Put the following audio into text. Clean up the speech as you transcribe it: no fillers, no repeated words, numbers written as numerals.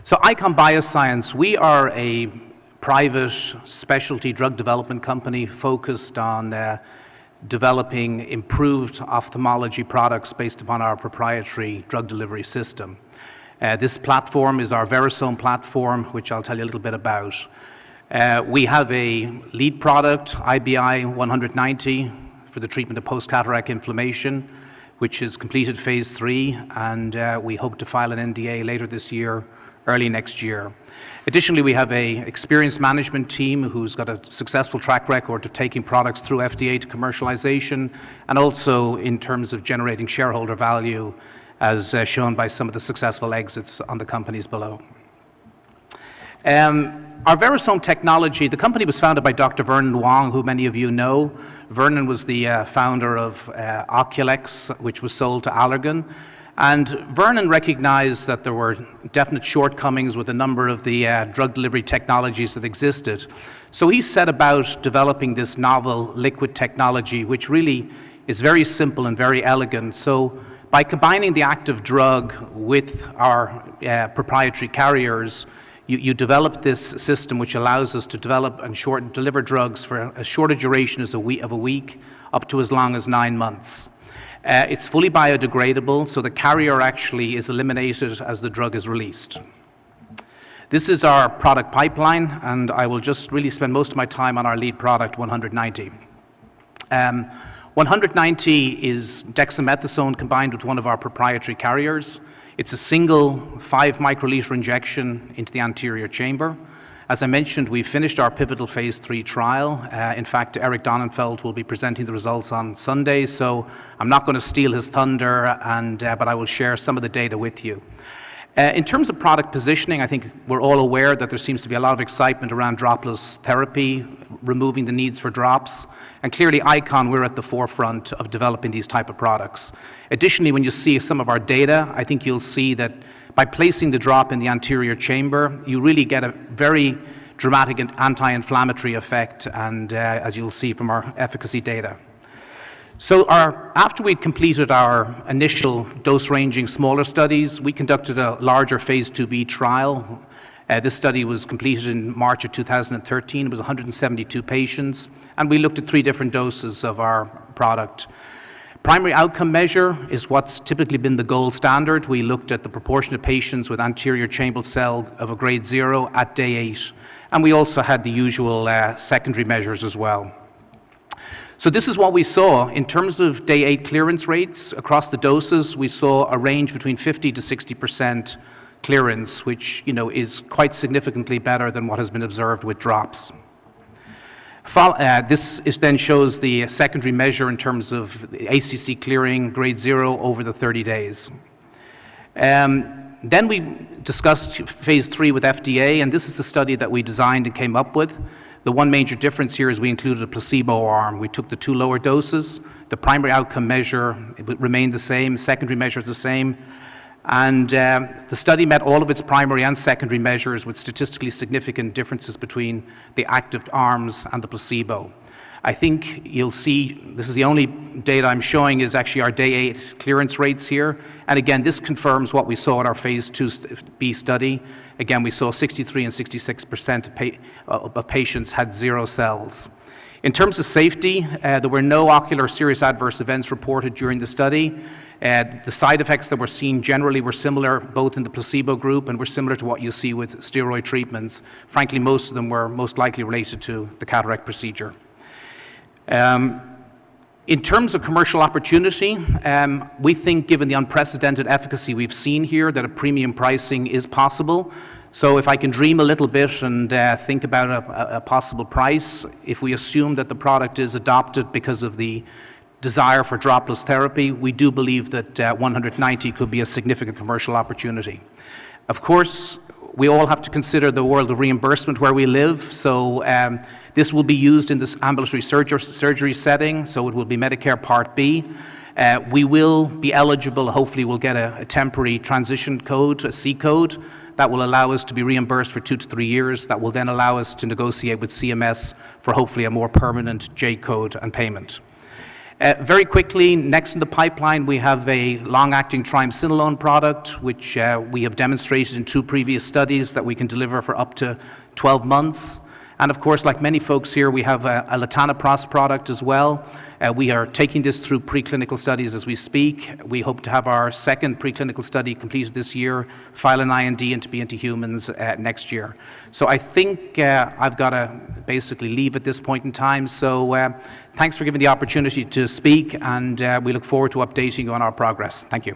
So Icon Bioscience, we are a private specialty drug development company focused on developing improved ophthalmology products based upon our proprietary drug delivery system. This platform is our Verisome platform, which I'll tell you a little bit about. We have a lead product, IBI-190, for the treatment of post-cataract inflammation, which has completed phase 3, and we hope to file an NDA later this year, early next year. Additionally, we have an experienced management team who's got a successful track record of taking products through FDA to commercialization, and also in terms of generating shareholder value, as shown by some of the successful exits on the companies below. Our Verisome technology, the company was founded by Dr. Vernon Wong, who many of you know. Vernon was the founder of Oculex, which was sold to Allergan. And Vernon recognized that there were definite shortcomings with a number of the drug delivery technologies that existed. So he set about developing this novel liquid technology, which really is very simple and very elegant. So by combining the active drug with our proprietary carriers, you develop this system which allows us to develop and deliver drugs for as short a duration as a week, up to as long as 9 months. It's fully biodegradable, so the carrier actually is eliminated as the drug is released. This is our product pipeline, and I will just really spend most of my time on our lead product, 190. 190 is dexamethasone combined with one of our proprietary carriers. It's a single 5 microliter injection into the anterior chamber. As I mentioned, we finished our pivotal phase 3 trial. In fact, Eric Donenfeld will be presenting the results on Sunday, so I'm not going to steal his thunder, but I will share some of the data with you. In terms of product positioning, I think we're all aware that there seems to be a lot of excitement around dropless therapy, removing the needs for drops. And clearly, Icon, we're at the forefront of developing these type of products. Additionally, when you see some of our data, I think you'll see that by placing the drop in the anterior chamber, you really get a very dramatic and anti-inflammatory effect, and as you'll see from our efficacy data. So after we'd completed our initial dose-ranging smaller studies, we conducted a larger phase 2b trial. This study was completed in March of 2013. It was 172 patients, and we looked at 3 different doses of our product. Primary outcome measure is what's typically been the gold standard. We looked at the proportion of patients with anterior chamber cell of a grade 0 at day 8, and we also had the usual secondary measures as well. So this is what we saw. In terms of day 8 clearance rates across the doses, we saw a range between 50 to 60% clearance, which is quite significantly better than what has been observed with drops. This then shows the secondary measure in terms of ACC clearing grade 0 over the 30 days. Then we discussed phase 3 with FDA, and this is the study that we designed and came up with. The one major difference here is we included a placebo arm. We took the 2 lower doses. The primary outcome measure remained the same, secondary measure is the same. And the study met all of its primary and secondary measures with statistically significant differences between the active arms and the placebo. I think you'll see, this is the only data I'm showing is actually our day 8 clearance rates here. And again, this confirms what we saw in our phase 2b study. Again, we saw 63 and 66% of patients had 0 cells. In terms of safety, there were no ocular serious adverse events reported during the study. The side effects that were seen generally were similar both in the placebo group and were similar to what you see with steroid treatments. Frankly, most of them were most likely related to the cataract procedure. In terms of commercial opportunity, we think given the unprecedented efficacy we've seen here that a premium pricing is possible. So if I can dream a little bit and think about a possible price, if we assume that the product is adopted because of the desire for dropless therapy, we do believe that 190 could be a significant commercial opportunity. Of course, we all have to consider the world of reimbursement where we live. So this will be used in this ambulatory surgery setting, so it will be Medicare Part B. We will be eligible, hopefully we'll get a temporary transition code, a C code, that will allow us to be reimbursed for 2 to 3 years. That will then allow us to negotiate with CMS for hopefully a more permanent J code and payment. Very quickly, next in the pipeline, we have a long-acting triamcinolone product, which we have demonstrated in 2 previous studies that we can deliver for up to 12 months. And of course, like many folks here, we have a latanoprost product as well. We are taking this through preclinical studies as we speak. We hope to have our second preclinical study completed this year, file an IND and to be into humans next year. So I think I've got to basically leave at this point in time. So thanks for giving the opportunity to speak, and we look forward to updating you on our progress. Thank you.